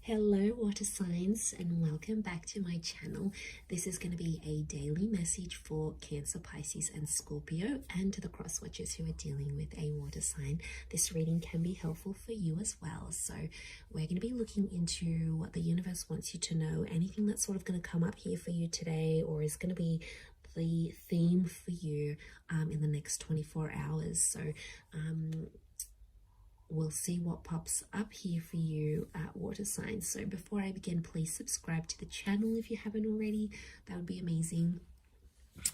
Hello water signs, and welcome back to my channel. This is going to be a daily message for Cancer, Pisces and Scorpio, and to the cross watchers who are dealing with a water sign. This reading can be helpful for you as well. So we're going to be looking into what the universe wants you to know, anything that's sort of going to come up here for you today, or is going to be the theme for you in the next 24 hours. So we'll see what pops up here for you, water signs. So before I begin, please subscribe to the channel if you haven't already. That would be amazing.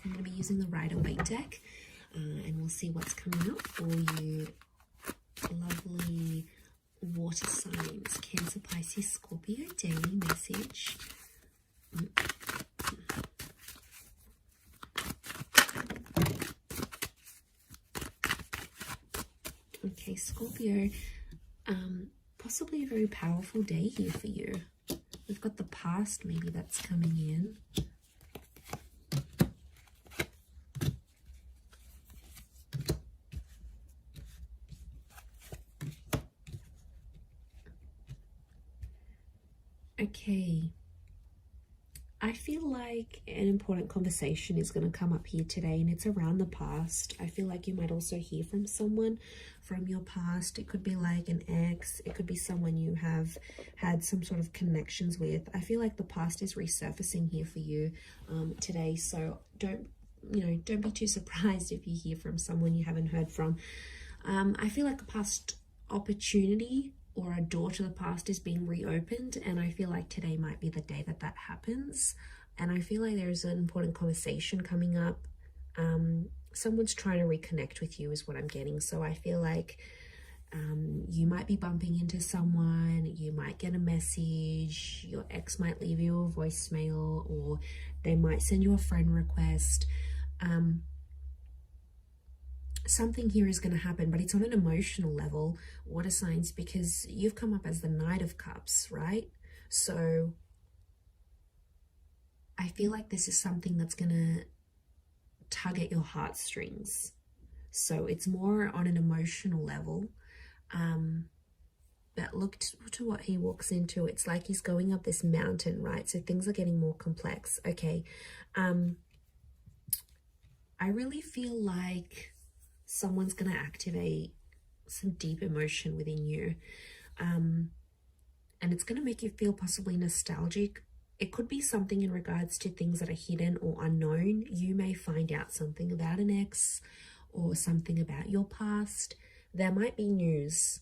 I'm going to be using the Rider-Waite deck, and we'll see what's coming up for you, lovely water signs. Cancer, Pisces, Scorpio, daily message. Okay, Scorpio, possibly a very powerful day here for you. We've got the past maybe that's coming in. Okay. I feel like an important conversation is going to come up here today, and it's around the past. I feel like you might also hear from someone from your past. It could be like an ex. It could be someone you have had some sort of connections with. I feel like the past is resurfacing here for you today. So don't be too surprised if you hear from someone you haven't heard from. I feel like a past opportunity or a door to the past is being reopened, and I feel like today might be the day that that happens. And I feel like there's an important conversation coming up. Someone's trying to reconnect with you is what I'm getting. So I feel like you might be bumping into someone, you might get a message, your ex might leave you a voicemail, or they might send you a friend request. Something here is going to happen, but it's on an emotional level, water signs, because you've come up as the Knight of Cups, right? So I feel like this is something that's going to tug at your heartstrings. So it's more on an emotional level. But look to what he walks into. It's like he's going up this mountain, right? So things are getting more complex. Okay. I really feel like someone's going to activate some deep emotion within you. And it's going to make you feel possibly nostalgic. It could be something in regards to things that are hidden or unknown. You may find out something about an ex or something about your past. There might be news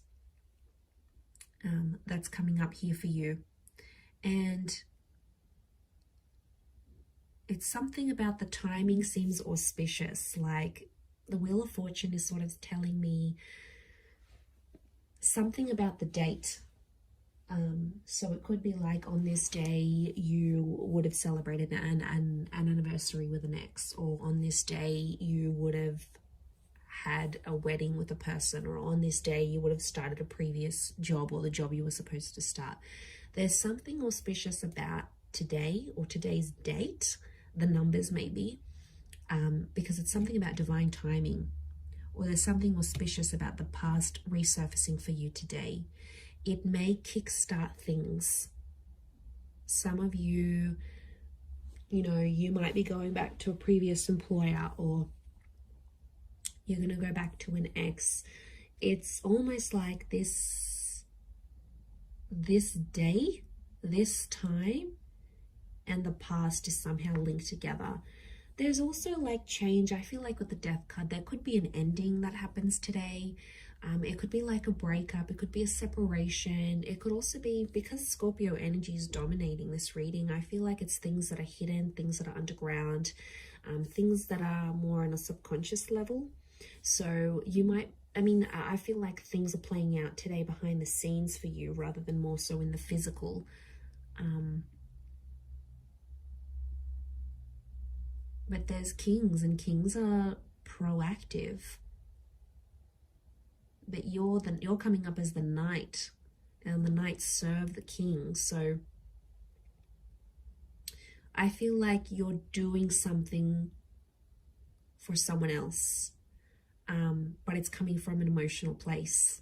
that's coming up here for you. And it's something about the timing seems auspicious, like the Wheel of Fortune is sort of telling me something about the date. So it could be like on this day you would have celebrated an anniversary with an ex, or on this day you would have had a wedding with a person, or on this day you would have started a previous job or the job you were supposed to start. There's something auspicious about today or today's date, the numbers maybe. Because it's something about divine timing, or there's something auspicious about the past resurfacing for you today. It may kickstart things. Some of you, you might be going back to a previous employer, or you're going to go back to an ex. It's almost like this day, this time, and the past is somehow linked together. There's also like change. I feel like with the Death card, there could be an ending that happens today. It could be like a breakup. It could be a separation. It could also be, because Scorpio energy is dominating this reading, I feel like it's things that are hidden, things that are underground, things that are more on a subconscious level. So you might, I feel like things are playing out today behind the scenes for you rather than more so in the physical. But there's kings, and kings are proactive. But you're coming up as the knight, and the knights serve the king. So I feel like you're doing something for someone else, but it's coming from an emotional place.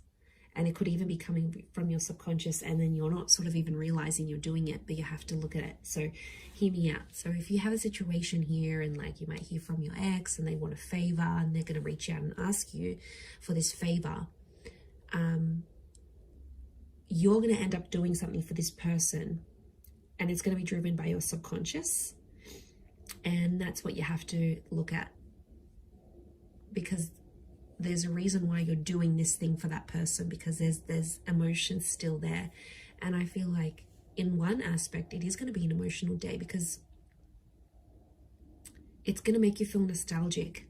And it could even be coming from your subconscious, and then you're not sort of even realizing you're doing it, but you have to look at it. So hear me out. So if you have a situation here, and like you might hear from your ex and they want a favor, and they're going to reach out and ask you for this favor, you're going to end up doing something for this person, and it's going to be driven by your subconscious. And that's what you have to look at, because there's a reason why you're doing this thing for that person, because there's emotions still there. And I feel like in one aspect, it is going to be an emotional day, because it's going to make you feel nostalgic.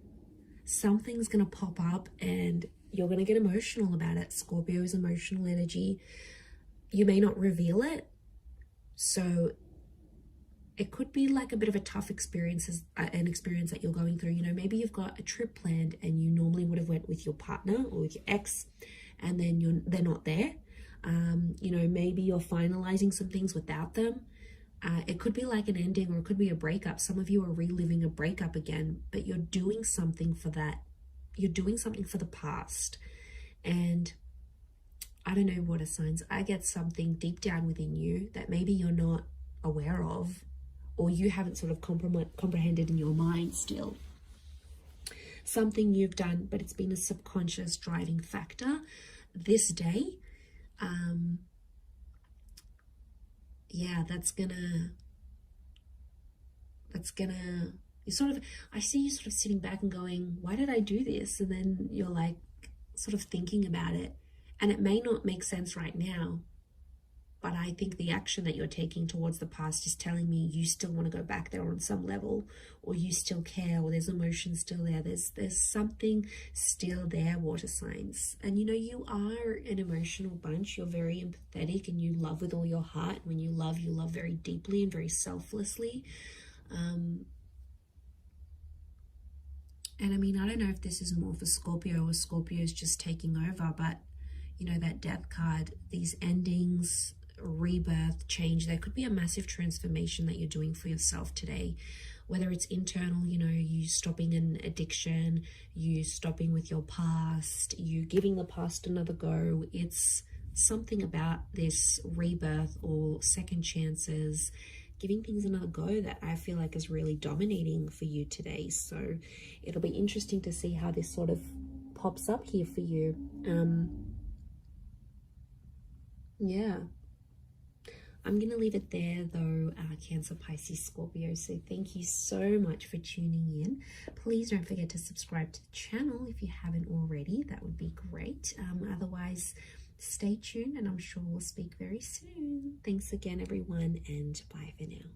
Something's going to pop up and you're going to get emotional about it. Scorpio is emotional energy. You may not reveal it. So it could be like a bit of a tough experience, an experience that you're going through. You know, maybe you've got a trip planned and you normally would have went with your partner or with your ex, and then they're not there. You know, maybe you're finalizing some things without them. It could be like an ending, or it could be a breakup. Some of you are reliving a breakup again, but you're doing something for that. You're doing something for the past. And I don't know, water signs, I get something deep down within you that maybe you're not aware of, or you haven't sort of comprehended in your mind still. Something you've done, but it's been a subconscious driving factor this day. Yeah, that's gonna, you sort of, I see you sort of sitting back and going, why did I do this? And then you're like sort of thinking about it, and it may not make sense right now, but I think the action that you're taking towards the past is telling me you still want to go back there on some level, or you still care, or there's emotion still there. There's something still there, water signs. And you know, you are an emotional bunch. You're very empathetic, and you love with all your heart. When you love very deeply and very selflessly. And I mean, I don't know if this is more for Scorpio, or Scorpio is just taking over, but you know, that death card, these endings, rebirth, change, there could be a massive transformation that you're doing for yourself today, whether it's internal, you know, you stopping an addiction, you stopping with your past, you giving the past another go. It's something about this rebirth or second chances, giving things another go, that I feel like is really dominating for you today. So it'll be interesting to see how this sort of pops up here for you. Yeah, I'm going to leave it there though, Cancer, Pisces, Scorpio. So thank you so much for tuning in. Please don't forget to subscribe to the channel if you haven't already. That would be great. Otherwise, stay tuned, and I'm sure we'll speak very soon. Thanks again, everyone, and bye for now.